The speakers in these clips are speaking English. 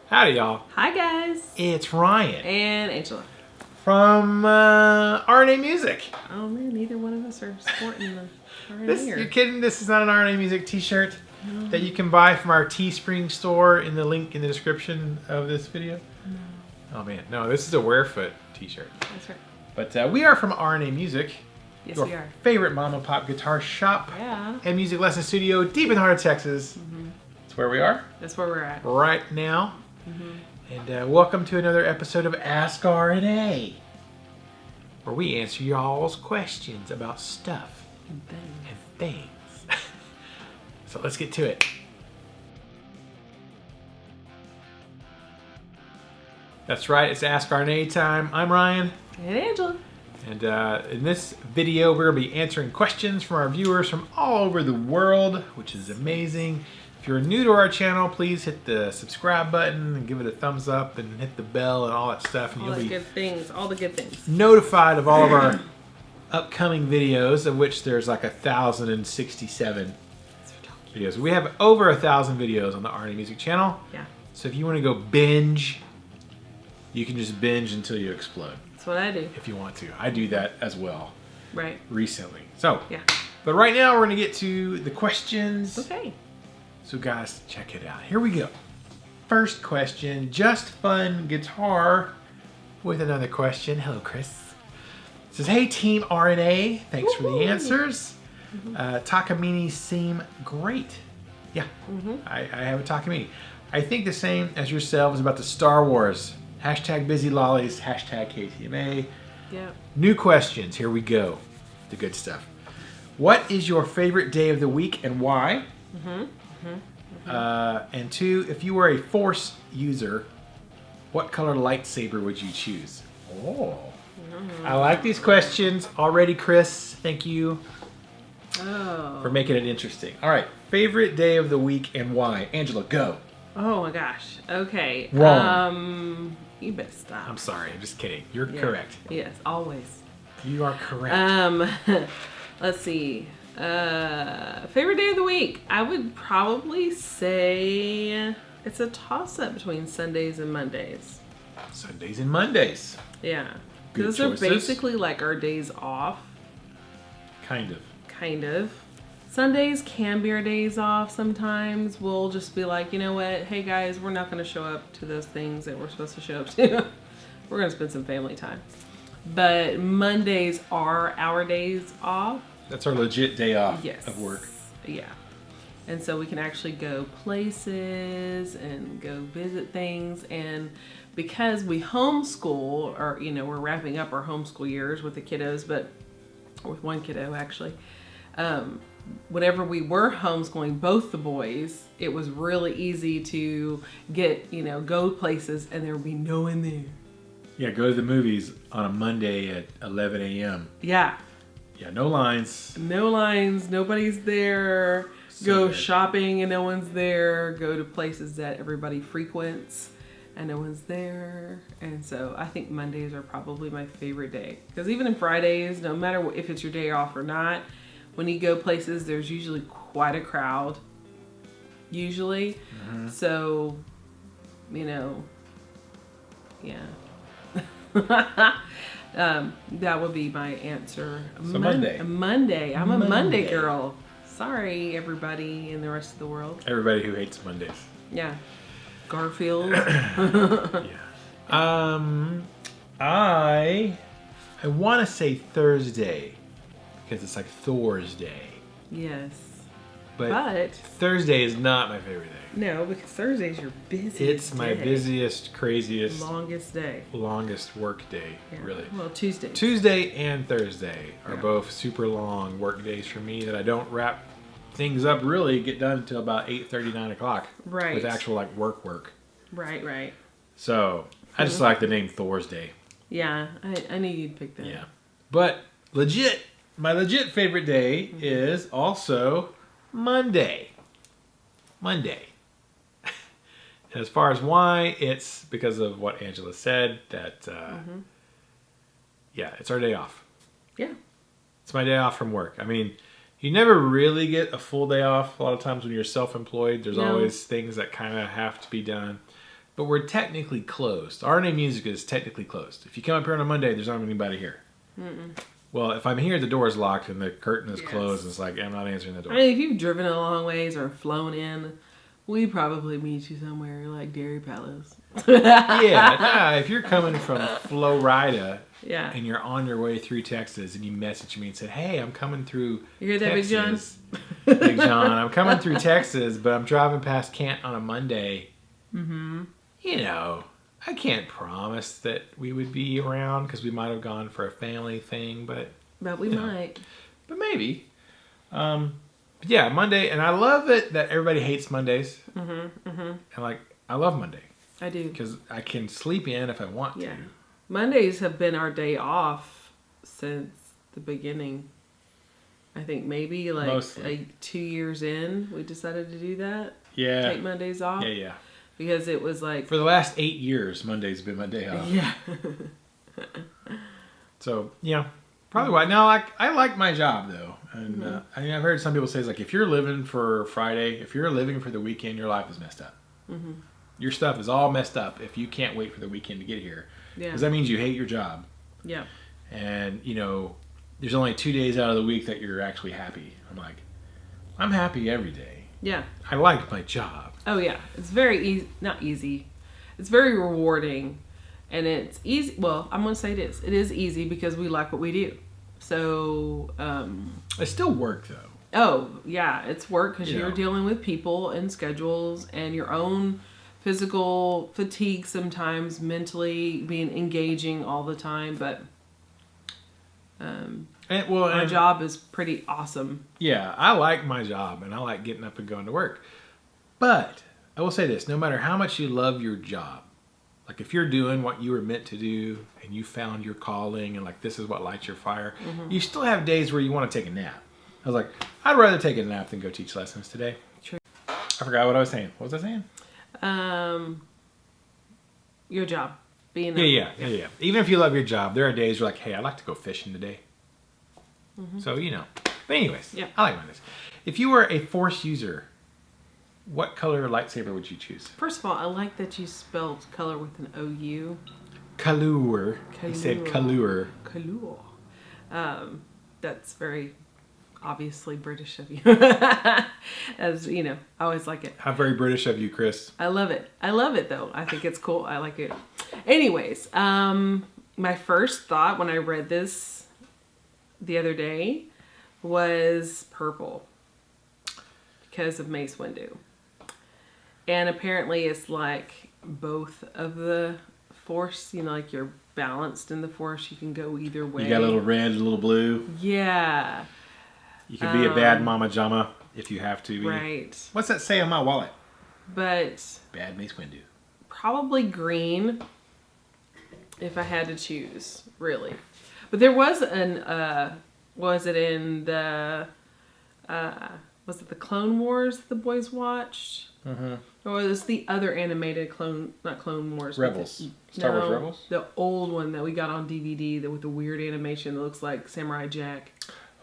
Howdy, y'all. Hi, guys. It's Ryan. And Angela. From RNA Music. Oh, man, neither one of us are sporting the RNA. You're kidding? This is not an RNA Music t-shirt that you can buy from our Teespring store in the link in the description of this video? No. Oh, man. No, this is a Werefoot t-shirt. That's right. But we are from RNA Music. Yes, your we are. Favorite mom and pop guitar shop and music lesson studio deep in the heart of Texas. That's where we are. That's where we're at. Right now. And welcome to another episode of Ask RNA, where we answer y'all's questions about stuff and things. So let's get to it. That's right, it's Ask RNA time. I'm Ryan. And Angela. And in this video, we're going to be answering questions from our viewers from all over the world, which is amazing. If you're new to our channel, please hit the subscribe button and give it a thumbs up and hit the bell and all that stuff. And all the good things. All the good things. Notified of all of our upcoming videos, of which there's like 1,067 videos. We have over 1,000 videos on the RNA Music channel. Yeah. So if you want to go binge, you can just binge until you explode. That's what I do. If you want to. I do that as well. Right. Recently. So, yeah. But right now we're going to get to the questions. Okay. So guys, check it out. Here we go. First question, Just Fun Guitar with another question. Hello, Chris. It says, hey, Team RNA. Thanks for the answers. Takaminis seem great. Yeah, I have a Takamine. I think the same as yourselves about the Star Wars. Hashtag busy lollies, hashtag KTMA. Yeah. New questions. Here we go. The good stuff. What is your favorite day of the week and why? And two, if you were a Force user, what color lightsaber would you choose? Oh, I like these questions already, Chris. Thank you for making it interesting. All right, favorite day of the week and why? Angela, go. Oh my gosh. Okay. Wrong. You better stop. I'm sorry. I'm just kidding. You're correct. Yes, always. You are correct. Let's see. Favorite day of the week? I would probably say it's a toss-up between Sundays and Mondays. Sundays and Mondays. Yeah. Good Those are choices. basically like our days off. Kind of. Kind of. Sundays can be our days off sometimes. We'll just be like, you know what? Hey guys, we're not going to show up to those things that we're supposed to show up to. We're going to spend some family time. But Mondays are our days off. That's our legit day off Yes. of work. Yeah. And so we can actually go places and go visit things. And because we homeschool, or, you know, we're wrapping up our homeschool years with the kiddos, but with one kiddo actually, whenever we were homeschooling both the boys, it was really easy to get, you know, go places and there would be no one there. Yeah, go to the movies on a Monday at 11 a.m. Yeah. Yeah, no lines. No lines, nobody's there. So go good. shopping and no one's there. Go to places that everybody frequents and no one's there. And so I think Mondays are probably my favorite day. Because even in Fridays, no matter if it's your day off or not, when you go places, there's usually quite a crowd. Usually. So, you know, yeah. That would be my answer. So Monday. Monday. I'm a Monday girl. Sorry, everybody in the rest of the world. Everybody who hates Mondays. Yeah. Garfield. Yeah. I want to say Thursday because it's like Thor's Day. Yes. But Thursday is not my favorite day. No, because Thursday's your busiest It's my day. busiest, craziest, Longest day. longest work day, Yeah. really. Well, Tuesday. Tuesday and Thursday are both super long work days for me that I don't wrap things up really, get done until about 8:30, 9 o'clock. Right. With actual like work. Right. So I just like the name Thor's Day. Yeah, I knew you'd pick that. Yeah. But my legit favorite day is also Monday. And as far as why, it's because of what Angela said, that, yeah, it's our day off. Yeah. It's my day off from work. I mean, you never really get a full day off. A lot of times when you're self-employed, there's always things that kind of have to be done. but we're technically closed. RNA Music is technically closed. If you come up here on a Monday, there's not anybody here. Well, if I'm here, the door is locked and the curtain is closed. And it's like, I'm not answering the door. I mean, if you've driven a long ways or flown in, we probably meet you somewhere like Dairy Palace. If you're coming from Florida and you're on your way through Texas and you message me and said, hey, I'm coming through You hear that, Big John? Big John, I'm coming through Texas, but I'm driving past Canton on a Monday. You know, I can't promise that we would be around because we might have gone for a family thing, but we might. But maybe. But yeah, Monday, and I love it that everybody hates Mondays. And like, I love Monday. I do. Because I can sleep in if I want to. Mondays have been our day off since the beginning. I think maybe like 2 years in, we decided to do that. Yeah. Take Mondays off. Yeah. Because it was like... For the last 8 years, Monday's been my day off. Yeah. So, yeah. Probably why. Now, I like my job, though. And I mean, I've heard some people say, it's like, if you're living for Friday, if you're living for the weekend, your life is messed up. Your stuff is all messed up if you can't wait for the weekend to get here. Because that means you hate your job. Yeah. And, you know, there's only 2 days out of the week that you're actually happy. I'm like, I'm happy every day. Yeah. I like my job. Oh, yeah. It's very easy. Not easy. It's very rewarding. And it's easy. Well, I'm going to say it is. It is easy because we like what we do. So, It's still work, though. Oh, yeah. It's work because you're Yeah. dealing with people and schedules and your own physical fatigue sometimes, mentally being engaging all the time. But our job is pretty awesome. Yeah, I like my job and I like getting up and going to work. But I will say this, no matter how much you love your job, like if you're doing what you were meant to do and you found your calling and like this is what lights your fire, you still have days where you want to take a nap. I was like, I'd rather take a nap than go teach lessons today. True. I forgot what I was saying. What was I saying? Your job. Being Yeah. Even if you love your job, there are days you're like, hey, I'd like to go fishing today. So, you know. But anyways, I like Mondays. If you were a Force user, what color lightsaber would you choose? First of all, I like that you spelled color with an O-U. Kalur. He said Kalur. Kalur. That's very obviously British of you. As, you know, I always like it. How very British of you, Chris. I love it. I love it, though. I think it's cool. I like it. Anyways, my first thought when I read this the other day was purple because of Mace Windu. And apparently it's like both of the Force, you know, like you're balanced in the Force. You can go either way. You got a little red, a little blue. Yeah. You can be a bad mama jama if you have to be. Right. What's that say on my wallet? But Bad Mace Windu. probably green if I had to choose, really. But there was was it in the, was it the Clone Wars the boys watched? Or was the other animated not Clone Wars. Rebels. Star Wars Rebels? The old one that we got on DVD with the weird animation that looks like Samurai Jack.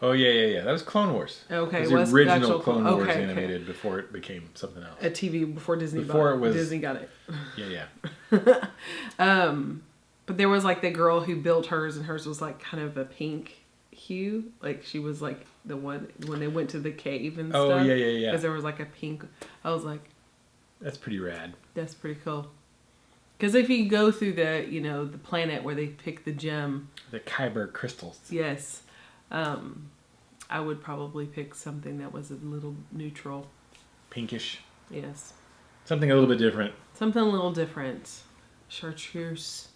Oh, yeah. That was Clone Wars. Okay. It was the original Clone Wars okay. animated before it became something else. A TV before Disney Disney got it. Yeah. But there was like the girl who built hers, and hers was like kind of a pink hue. Like she was like the one when they went to the cave and stuff. Oh, yeah. Because there was like a pink. I was like, that's pretty rad. that's pretty cool. Because if you go through the, you know, the planet where they pick the gem. The Kyber crystals. Yes. I would probably pick something that was a little neutral. Pinkish. Yes. Something a little bit different. Something a little different. Chartreuse.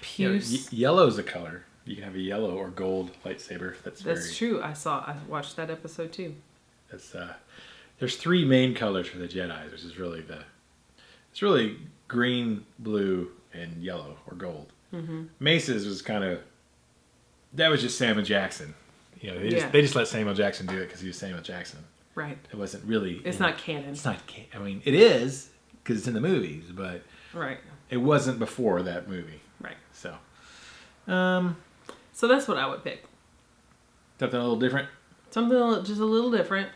Puce. Yellow's a color. You can have a yellow or gold lightsaber. That's true. I watched that episode too. That's there's three main colors for the Jedis, which is really it's really green, blue, and yellow or gold. Mace's was that was just Samuel Jackson. You know, they just let Samuel Jackson do it because he was Samuel Jackson. Right. It wasn't really. It's not canon. It's not. I mean, it is because it's in the movies, but right. It wasn't before that movie. Right. So. So that's what I would pick. Something a little different. Something just a little different.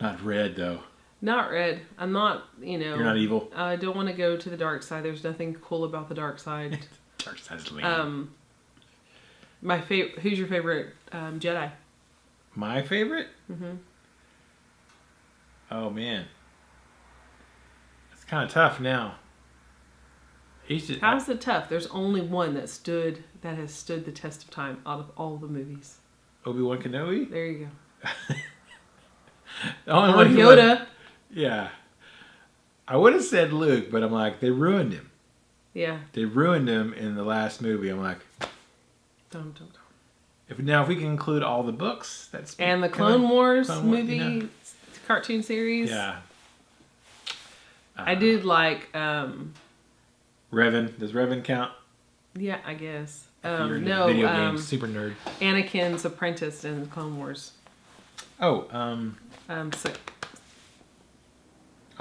Not red though. Not red. I'm not, You're not evil? I don't want to go to the dark side. There's nothing cool about the dark side. Dark side's lame. Who's your favorite Jedi? My favorite? Mm-hmm. Oh, man. It's kind of tough now. How's it tough? There's only one that has stood the test of time out of all the movies. Obi-Wan Kenobi? There you go. The only one Yoda. Yeah. I would have said Luke, but I'm like, they ruined him. Yeah. They ruined him in the last movie. I'm like, Don't. If we can include all the books, that's and the Clone Wars movie cartoon series. Yeah. I did like Revan. Does Revan count? Yeah, I guess. You're in No, video games, super nerd. Anakin's apprentice in the Clone Wars. Oh, oh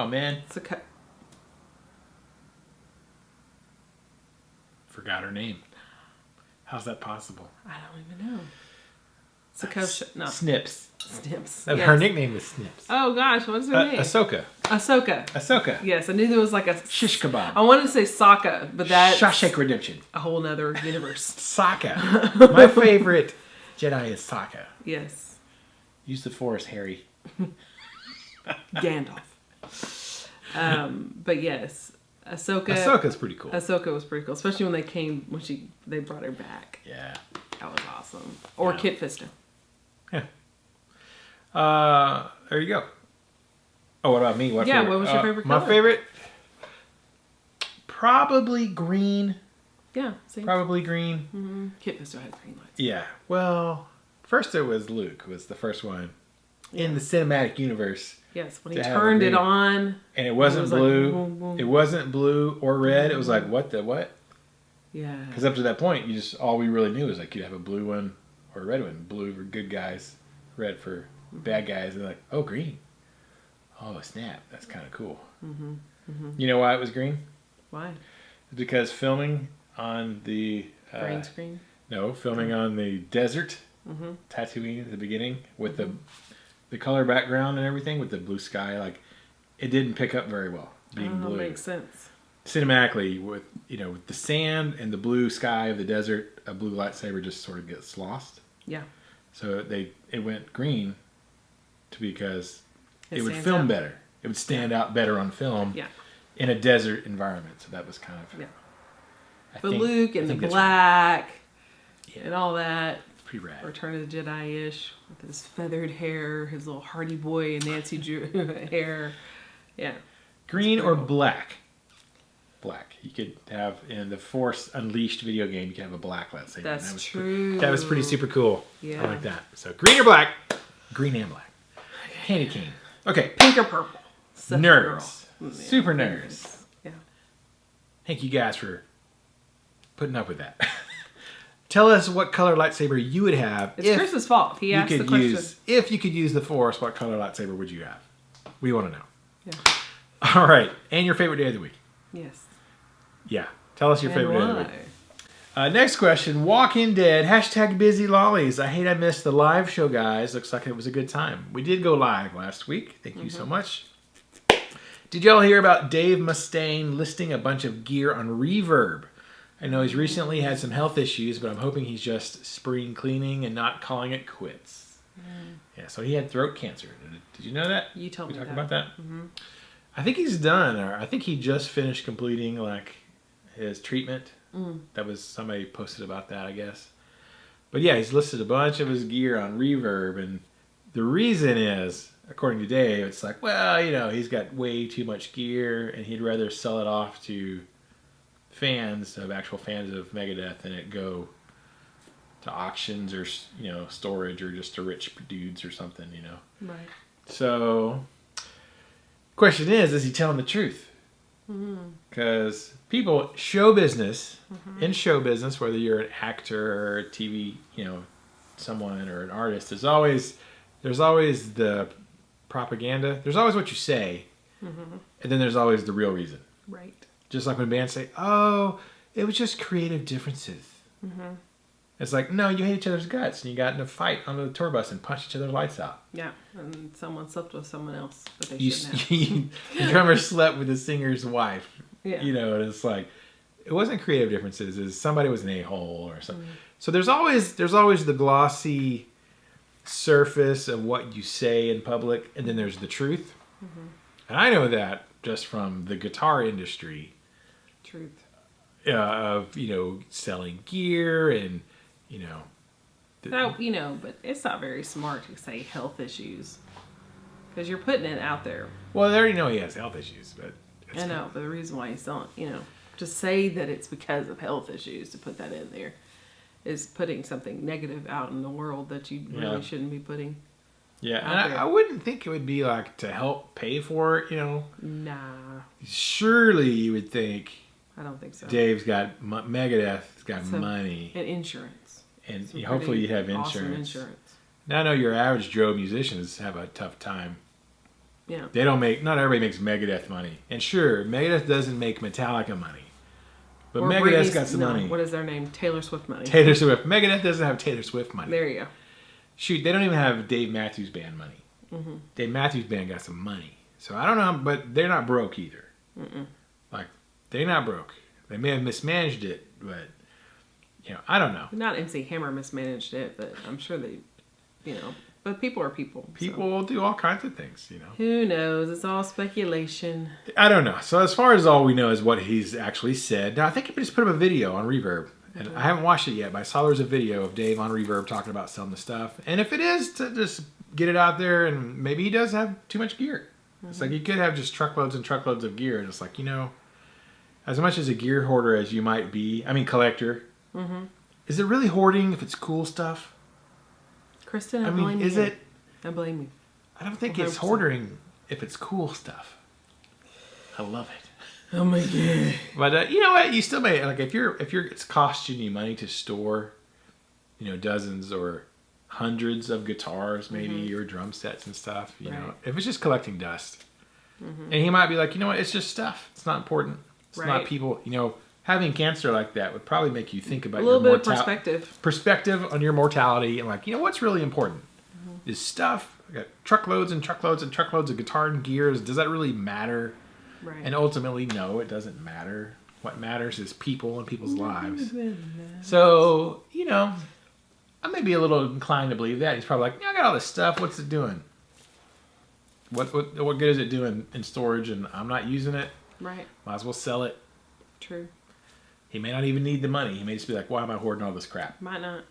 man. Forgot her name. How's that possible? I don't even know. Sakosha. No. Snips. Snips. Yes. Her nickname was Snips. Oh gosh, what's her name? Ahsoka. Ahsoka. Yes, I knew there was like a shish kebab. I wanted to say Sokka, but that's Shawshank Redemption. A whole nother universe. Sokka. My favorite Jedi is Sokka. Yes. Use the Force, Harry. Gandalf. But yes, Ahsoka's pretty cool. Ahsoka was pretty cool, especially when they brought her back. Yeah. That was awesome. Or Kit Fisto. Yeah. There you go. Oh, what about me? What was your favorite color? My favorite? Probably green. Yeah, same. Probably green. Mm-hmm. Kit Fisto had green lights. Yeah. Well, first it was Luke was the first one in the cinematic universe. Yes, when he turned it on. And it wasn't blue. Like, it wasn't blue or red. It was like, what the what? Yeah. Because up to that point, all we really knew was like you'd have a blue one or a red one. Blue for good guys, red for bad guys. And like, oh, green. Oh, snap. That's kind of cool. Mm-hmm. Mm-hmm. You know why it was green? Why? Because filming on the... green screen? No, filming on the desert, Tatooine at the beginning with the color background and everything with the blue sky, like it didn't pick up very well being blue. That makes sense. Cinematically, with with the sand and the blue sky of the desert, a blue lightsaber just sort of gets lost. Yeah. So it went green because it would film better. It would stand out better on film. Yeah. In a desert environment. So that was kind of But Luke and the black and all that. Pretty rad. Return of the Jedi-ish with his feathered hair, his little Hardy Boy and Nancy Drew hair. Yeah. Green or black? Black. You could have in the Force Unleashed video game. You could have a black lightsaber. That's true. That was pretty super cool. Yeah. I like that. So green or black? Green and black. Candy cane. Okay. Pink or purple? Nerds. Super nerds. Yeah. Thank you guys for putting up with that. Tell us what color lightsaber you would have. It's Chris's fault. He asked the question. If you could use the Force, what color lightsaber would you have? We want to know. Yeah. All right. And your favorite day of the week. Yes. Yeah. Tell us your favorite day of the week. Next question. Walking Dead. # busy lollies. I hate I missed the live show, guys. Looks like it was a good time. We did go live last week. Thank you so much. Did y'all hear about Dave Mustaine listing a bunch of gear on Reverb? I know he's recently had some health issues, but I'm hoping he's just spring cleaning and not calling it quits. Yeah, so he had throat cancer. Did you know that? You told me that. We talked about that? Mm-hmm. I think he's done, or I think he just finished completing like his treatment. That was somebody posted about that, I guess. But yeah, he's listed a bunch of his gear on Reverb, and the reason is, according to Dave, it's like, well, he's got way too much gear, and he'd rather sell it off to actual fans of Megadeth than it go to auctions or storage or just to rich dudes or something. Right. So question is he telling the truth? Because people, show business, in show business, whether you're an actor or a TV someone or an artist, there's always the propaganda. There's always what you say, and then there's always the real reason. Right. Just like when bands say, oh, it was just creative differences. It's like, no, you hate each other's guts, and you got in a fight on the tour bus and punched each other's lights out. Yeah, and someone slept with someone else, but they You, shouldn't have. the drummer slept with the singer's wife. Yeah. You know, and it's like, it wasn't creative differences. It's somebody was an a-hole or something. So there's always the glossy surface of what you say in public, and then there's the truth. And I know that just from the guitar industry. Truth. Of, selling gear and, No, but it's not very smart to say health issues. Because you're putting it out there. Well, they already know he has health issues, but... I know, but the reason why he's not, to say that it's because of health issues, to put that in there, is putting something negative out in the world that you really shouldn't be putting. Yeah, and I wouldn't think it would be like to help pay for it, Nah. Surely you would think... I don't think so. Dave's got... Megadeth's got money. And insurance. And hopefully you have insurance. Awesome insurance. Now I know your average Joe musicians have a tough time. Yeah. They don't make... Not everybody makes Megadeth money. And sure, Megadeth doesn't make Metallica money. But Or Megadeth's got some money. What is their name? Taylor Swift money. Taylor Swift. Megadeth doesn't have Taylor Swift money. There you go. Shoot, they don't even have Dave Matthews Band money. Dave Matthews Band got some money. So I don't know, but they're not broke either. Like, they're not broke. They may have mismanaged it, but, I don't know. Not MC Hammer mismanaged it, but I'm sure they, but people are people. People will do all kinds of things, Who knows? It's all speculation. I don't know. So as far as all we know is what he's actually said. Now, I think he just put up a video on Reverb. And I haven't watched it yet, but I saw there's a video of Dave on Reverb talking about selling the stuff. And if it is to just get it out there, and maybe he does have too much gear. It's like he could have just truckloads and truckloads of gear. And it's like, as much as a gear hoarder as you might be, collector, is it really hoarding if it's cool stuff? Kristen, I blame you. Is it? I blame you. I don't think it's hoarding if it's cool stuff. I love it. Oh my god! But you know what? You still may like if it's costing you money to store, dozens or hundreds of guitars, maybe or drum sets and stuff. You know, if it's just collecting dust, and he might be like, what? It's just stuff. It's not important. It's not people. Having cancer like that would probably make you think about a little bit of perspective on your mortality, and like, what's really important is stuff. I got truckloads and truckloads and truckloads of guitar and gears. Does that really matter? Right. And ultimately, no, it doesn't matter. What matters is people and people's lives. So, I may be a little inclined to believe that. He's probably like, I got all this stuff. What's it doing? What good is it doing in storage and I'm not using it? Right. Might as well sell it. True. He may not even need the money. He may just be like, why am I hoarding all this crap? Might not.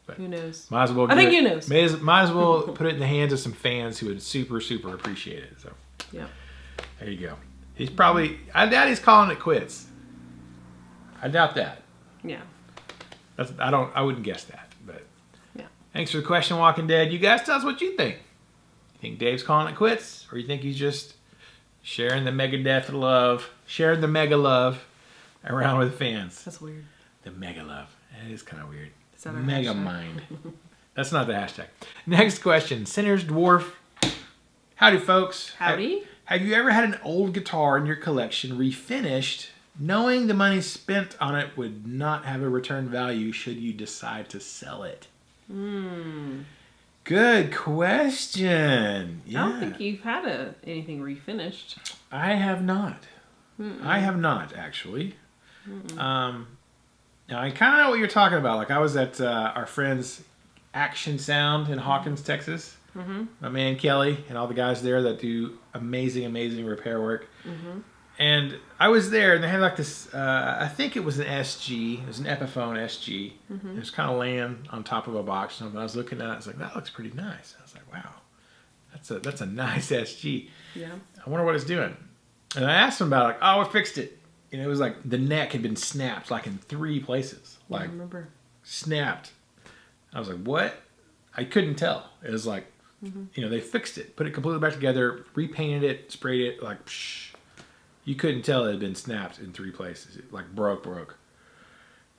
But who knows? Might as well. I think who knows. Might as well put it in the hands of some fans who would super, super appreciate it. So, yeah. There you go. He's probably... I doubt he's calling it quits. I doubt that. Yeah. I wouldn't guess that. But yeah. Thanks for the question, Walking Dead. You guys tell us what you think. You think Dave's calling it quits? Or you think he's just sharing the Megadeth love, sharing the mega love around with fans? That's weird. The mega love. It is kind of weird. Is that our mega hashtag? mind. That's not the hashtag. Next question. Sinner's Dwarf. Howdy, folks. Howdy. Have you ever had an old guitar in your collection refinished, knowing the money spent on it would not have a return value should you decide to sell it? Good question. Yeah. I don't think you've had anything refinished. I have not. I have not, actually. Now, I kind of know what you're talking about. Like, I was at our friend's Action Sound in Hawkins, Texas. My man Kelly and all the guys there that do amazing, amazing repair work. And I was there, and they had like this, I think it was an SG. It was an Epiphone SG. It was kind of laying on top of a box. And I was looking at it, I was like, that looks pretty nice. I was like, wow, that's a nice SG. Yeah. I wonder what it's doing. And I asked him about it, like, oh, I fixed it. And it was like the neck had been snapped like in 3 places. Like, I remember. Snapped. I was like, what? I couldn't tell. It was like, they fixed it, put it completely back together, repainted it, sprayed it, like, psh. You couldn't tell it had been snapped in 3 places. It, like, broke.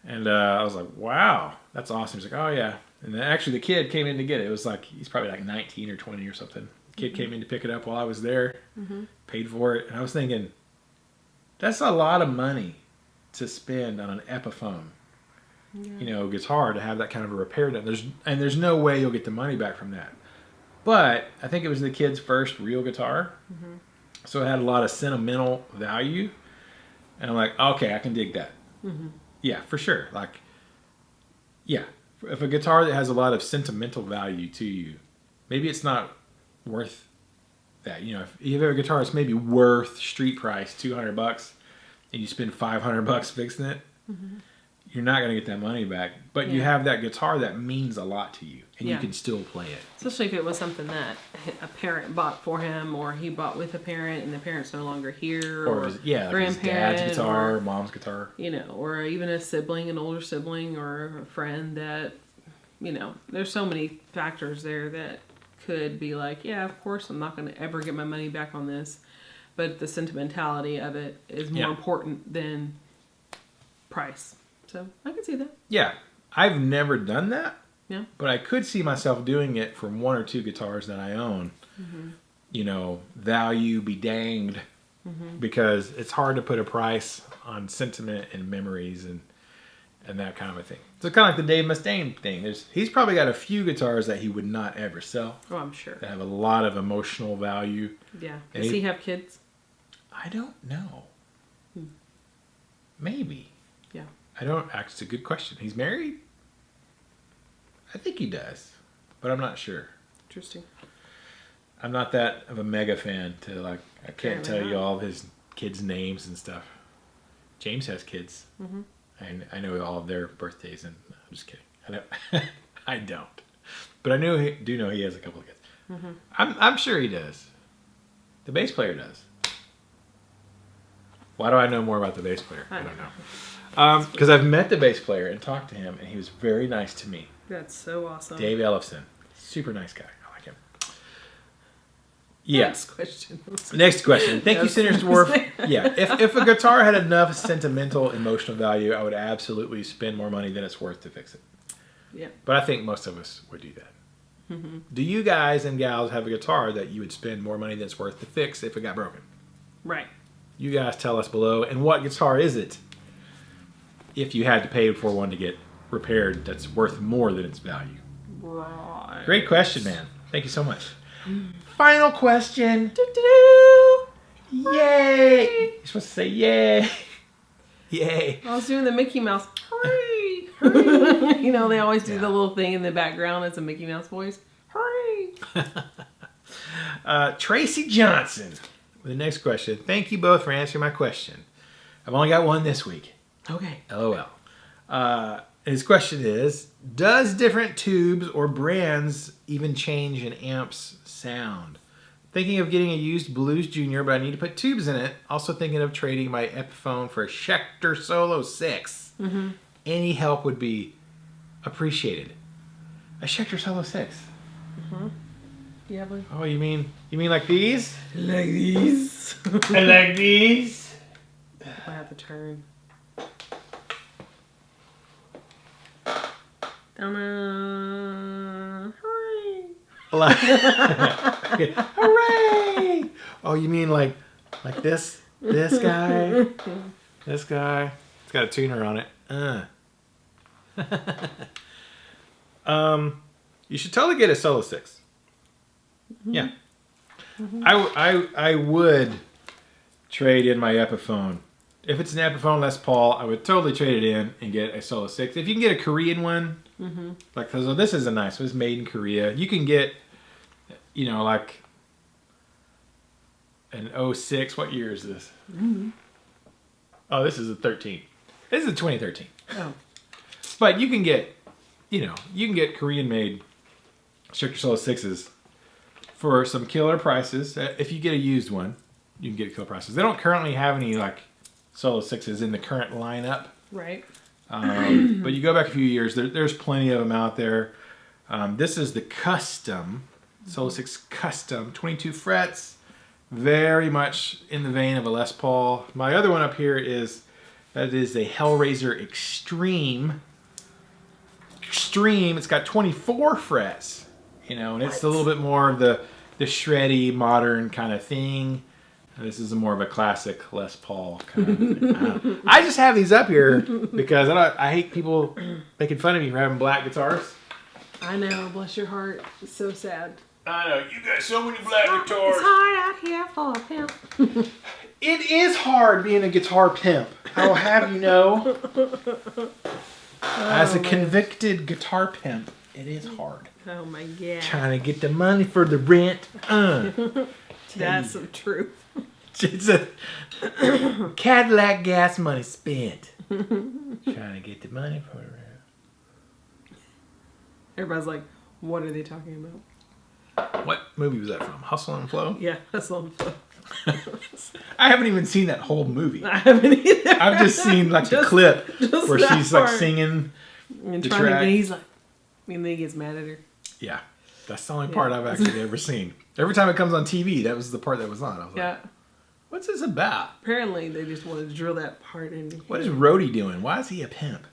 And I was like, wow, that's awesome. He's like, oh, yeah. And then actually the kid came in to get it. It was like, he's probably like 19 or 20 or something. The kid came in to pick it up while I was there, paid for it. And I was thinking, that's a lot of money to spend on an Epiphone. you know, guitar to have that kind of a repair done. There's no way you'll get the money back from that. But I think it was the kid's first real guitar, so it had a lot of sentimental value, and I'm like, okay, I can dig that. Yeah, for sure. Like, yeah, if a guitar that has a lot of sentimental value to you, maybe it's not worth that. You know, if you have a guitar that's maybe worth street price $200, and you spend $500 fixing it, you're not going to get that money back. But you have that guitar that means a lot to you, and you can still play it. Especially if it was something that a parent bought for him, or he bought with a parent, and the parent's no longer here, or like his dad's guitar, or mom's guitar. You know, or even a sibling, an older sibling, or a friend that, you know, there's so many factors there that could be like, yeah, of course I'm not going to ever get my money back on this. But the sentimentality of it is more important than price. So I can see that. Yeah. I've never done that. Yeah. But I could see myself doing it for one or two guitars that I own. You know, value be danged. Because it's hard to put a price on sentiment and memories and that kind of a thing. So kind of like the Dave Mustaine thing. He's probably got a few guitars that he would not ever sell. Oh, I'm sure. That have a lot of emotional value. Yeah. Does he have kids? I don't know. Maybe. Yeah. It's a good question. He's married? I think he does, but I'm not sure. Interesting. I'm not that of a mega fan to like, I can't tell you all of his kids' names and stuff. James has kids. And I know all of their birthdays, and I'm just kidding. I don't. But I do know he has a couple of kids. I'm sure he does. The bass player does. Why do I know more about the bass player? I don't know. Because I've met the bass player and talked to him, and he was very nice to me. That's so awesome. Dave Ellefson. Super nice guy. I like him. Yeah. Next question. Thank you, Sinner's Dwarf. Yeah. If a guitar had enough sentimental, emotional value, I would absolutely spend more money than it's worth to fix it. Yeah. But I think most of us would do that. Do you guys and gals have a guitar that you would spend more money than it's worth to fix if it got broken? Right. You guys tell us below. And what guitar is it? If you had to pay for one to get repaired that's worth more than its value. Right. Great question, man. Thank you so much. Final question. Yay! You're supposed to say yay. Yay. I was doing the Mickey Mouse. Hooray! Hooray! You know, they always do the little thing in the background as a Mickey Mouse voice. Hooray! Tracy Johnson with the next question. Thank you both for answering my question. I've only got one this week. Okay. LOL. His question is, does different tubes or brands even change an amp's sound? Thinking of getting a used Blues Junior, but I need to put tubes in it. Also thinking of trading my Epiphone for a Schecter Solo6. Any help would be appreciated. A Schecter Solo6. You have one? Oh, you mean like these? Like these. I like these. I have to turn. Hooray! Hooray! Oh, you mean like this? This guy? This guy? It's got a tuner on it. You should totally get a Solo 6. Yeah. I would trade in my Epiphone. If it's an Epiphone Les Paul, I would totally trade it in and get a Solo 6. If you can get a Korean one, like, so this is a nice one. It's made in Korea. You can get, you know, like an 06. What year is this? Oh, this is a 13. This is a 2013. Oh. But you can get, you know, you can get Korean-made Schecter Solo6s for some killer prices. If you get a used one, you can get killer prices. They don't currently have any, like, Solo6s in the current lineup. Right. But you go back a few years, there's plenty of them out there. This is the custom, Solo6 custom, 22 frets, very much in the vein of a Les Paul. My other one up here is a Hellraiser Extreme. It's got 24 frets, you know, and it's a little bit more of the shreddy, modern kind of thing. This is more of a classic Les Paul kind of thing. I just have these up here because I hate people making fun of me for having black guitars. I know, bless your heart. It's so sad. I know, you got so many black guitars. It's hard out here for a pimp. It is hard being a guitar pimp. I will have you know. As a convicted guitar pimp, it is hard. Oh my God. Trying to get the money for the rent. That's some truth. It's a Cadillac gas money spent. Trying to get the money for the rent. Everybody's like, what are they talking about? What movie was that from? Hustle and Flow? Yeah, that's all. I haven't even seen that whole movie. I haven't either. I've just seen like the clip where she's like part. singing And the trying to track. get, he's like, and then he gets mad at her. Yeah, that's the only part I've actually ever seen. Every time it comes on TV, that was the part that was on. I was like, what's this about? Apparently, they just wanted to drill that part in. What is Rhodey doing? Why is he a pimp?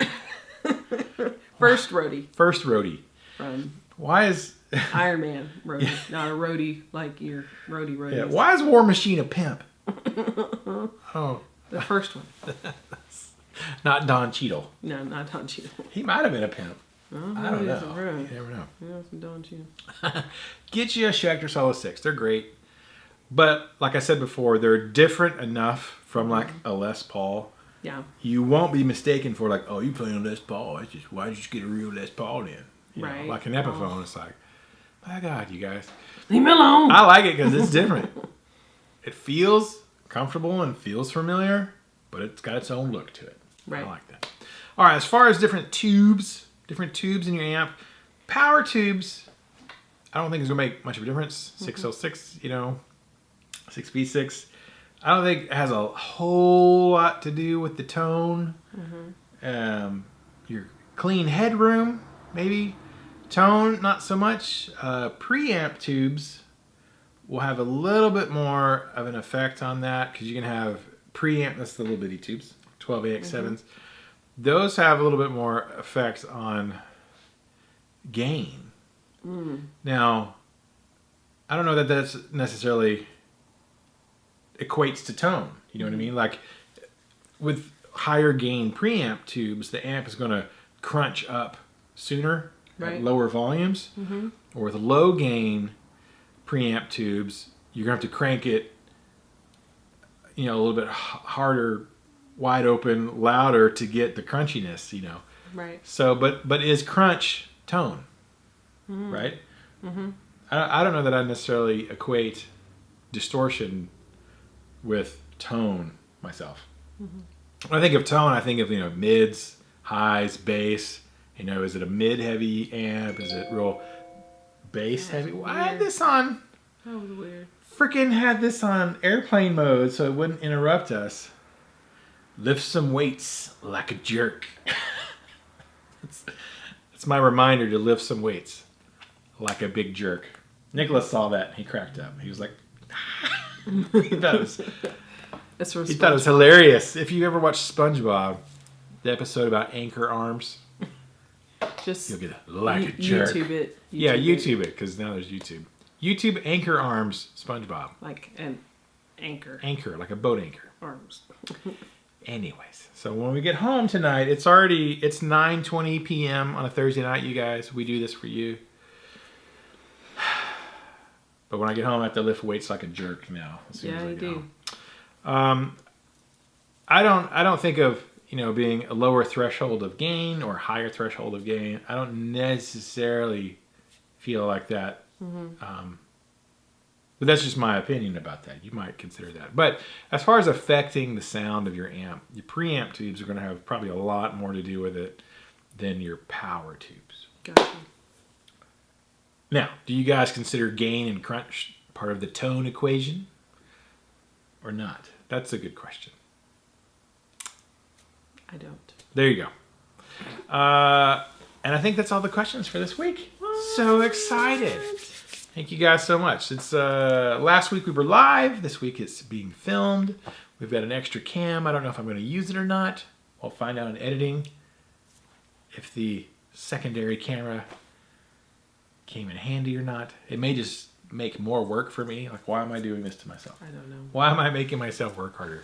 First roadie. First Rhodey. From Why is Iron Man roadie. Not a roadie like your roadie. yeah, why is War Machine a pimp? Oh, The first one. not Don Cheadle. No, not Don Cheadle. He might have been a pimp. I don't know. Right. You never know. Yeah, it's Don Cheadle. Get you a Schecter Solo6. They're great. But like I said before, they're different enough from like a Les Paul. Yeah. You won't be mistaken for like, oh, you playing a Les Paul. It's just, why did you just get a real Les Paul then? You know, like an Epiphone. It's like, my God, you guys. Leave me alone. I like it because it's different. It feels comfortable and feels familiar, but it's got its own look to it. Right. I like that. All right, as far as different tubes in your amp, power tubes, I don't think it's going to make much of a difference. 606, 6V6. I don't think it has a whole lot to do with the tone. Your clean headroom, maybe. Tone, not so much. Preamp tubes will have a little bit more of an effect on that because you can have preamp, that's the little bitty tubes, 12 AX7s. Those have a little bit more effect on gain. Now, I don't know that that's necessarily equates to tone. You know what I mean? Like with higher gain preamp tubes, the amp is going to crunch up sooner at lower volumes. Or with low gain preamp tubes, you're going to have to crank it, a little bit harder, wide open, louder to get the crunchiness, Right. So, but is crunch tone, right? I don't know that I necessarily equate distortion with tone myself. When I think of tone, I think of mids, highs, bass. Is it a mid-heavy amp? Is it real bass-heavy? Well, I had this on. That was weird. Freaking had this on airplane mode so it wouldn't interrupt us. Lift some weights like a jerk. It's my reminder to lift some weights like a big jerk. Nicholas saw that and he cracked up. He was like, he thought it was hilarious. If you ever watched SpongeBob, the episode about anchor arms, just you'll get it like a jerk. YouTube it. YouTube it because now there's YouTube. YouTube anchor arms SpongeBob. Like an anchor. Anchor, like a boat anchor. Arms. Anyways, so when we get home tonight, it's 9:20 p.m. on a Thursday night, you guys. We do this for you. But when I get home, I have to lift weights like a jerk now. As soon as I get home. I don't think of being a lower threshold of gain or higher threshold of gain. I don't necessarily feel like that. But that's just my opinion about that. You might consider that. But as far as affecting the sound of your amp, your preamp tubes are going to have probably a lot more to do with it than your power tubes. Gotcha. Now, do you guys consider gain and crunch part of the tone equation or not? That's a good question. I don't. There you go. And I think that's all the questions for this week. What? So excited. Thank you guys so much. It's last week we were live. This week it's being filmed. We've got an extra cam. I don't know if I'm going to use it or not. We'll find out in editing if the secondary camera came in handy or not. It may just make more work for me. Like, why am I doing this to myself? I don't know. Why am I making myself work harder?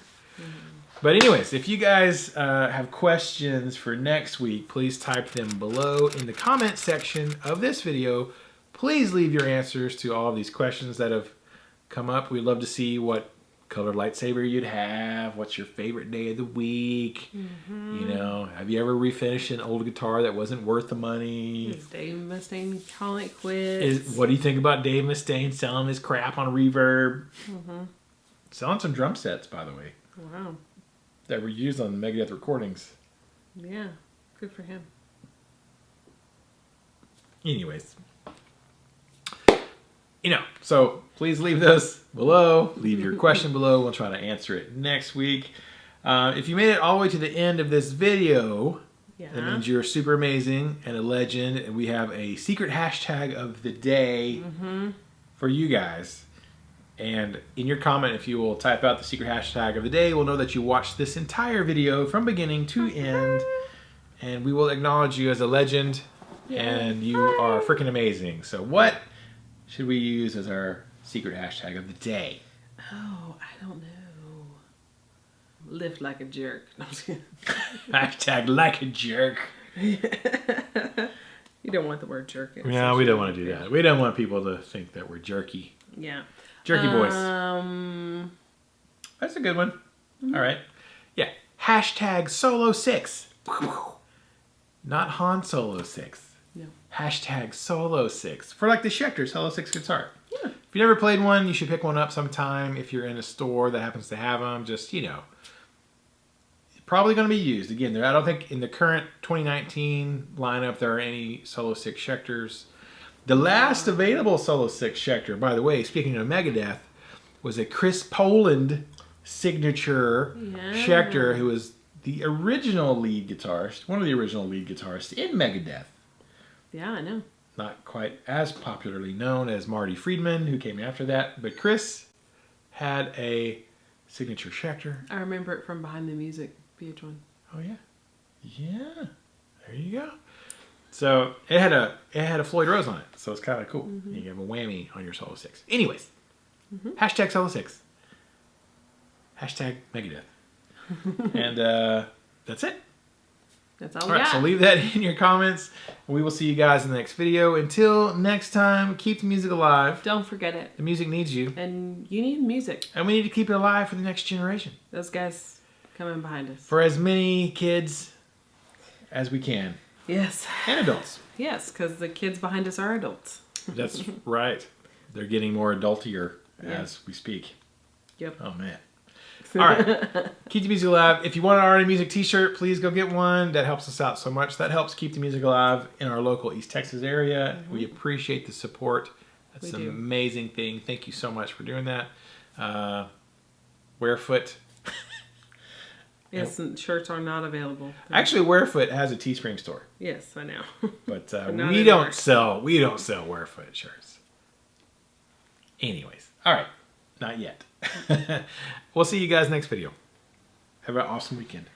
But anyways, if you guys have questions for next week, please type them below in the comment section of this video. Please leave your answers to all of these questions that have come up. We'd love to see what color lightsaber you'd have. What's your favorite day of the week? You know, have you ever refinished an old guitar that wasn't worth the money? Is Dave Mustaine calling it quits? What do you think about Dave Mustaine selling his crap on Reverb? Selling some drum sets, by the way. Wow. That were used on the Megadeth recordings. Yeah, good for him. Anyways. You know, so please leave those below. Leave your question below. We'll try to answer it next week. If you made it all the way to the end of this video, that means you're super amazing and a legend. And we have a secret hashtag of the day for you guys. And in your comment, if you will type out the secret hashtag of the day, we'll know that you watched this entire video from beginning to end. And we will acknowledge you as a legend. And you are freaking amazing. So what should we use as our secret hashtag of the day? Oh, I don't know. Lift like a jerk. No, I'm just kidding. Hashtag like a jerk. You don't want the word jerk. No, we don't want to do that. We don't want people to think that we're jerky. Yeah. Jerky boys. That's a good one. All right. Yeah. Hashtag Solo6. Not Han Solo 6. No. Hashtag Solo6. For like the Schecter Solo6 guitar. Yeah. If you never played one, you should pick one up sometime. If you're in a store that happens to have them, just, you know. Probably going to be used. Again, I don't think in the current 2019 lineup there are any Solo6 Schecters. The last available Solo6 Schecter, by the way, speaking of Megadeth, was a Chris Poland signature Schecter, who was the original lead guitarist, one of the original lead guitarists in Megadeth. Yeah, I know. Not quite as popularly known as Marty Friedman, who came after that, but Chris had a signature Schecter. I remember it from Behind the Music, VH1. Oh yeah, yeah. There you go. So it had a Floyd Rose on it, so it's kind of cool. You have a whammy on your Solo6. Anyways, hashtag Solo6. Hashtag Megadeth. And that's it. That's all All we right, got. so leave that in your comments. We will see you guys in the next video. Until next time, keep the music alive. Don't forget it. The music needs you. And you need music. And we need to keep it alive for the next generation. Those guys coming behind us. For as many kids as we can. Yes. And adults. Yes, because the kids behind us are adults. That's right. They're getting more adultier as we speak. Yep. Oh, man. All right. Keep the music alive. If you want an RNA Music t-shirt, please go get one. That helps us out so much. That helps keep the music alive in our local East Texas area. We appreciate the support. That's an amazing thing. Thank you so much for doing that. Warefoot. Yes, and shirts are not available. Actually, Warefoot has a Teespring store. Yes, I know. But not we don't sell Warefoot shirts. Anyways. All right. Not yet. We'll see you guys next video. Have an awesome weekend.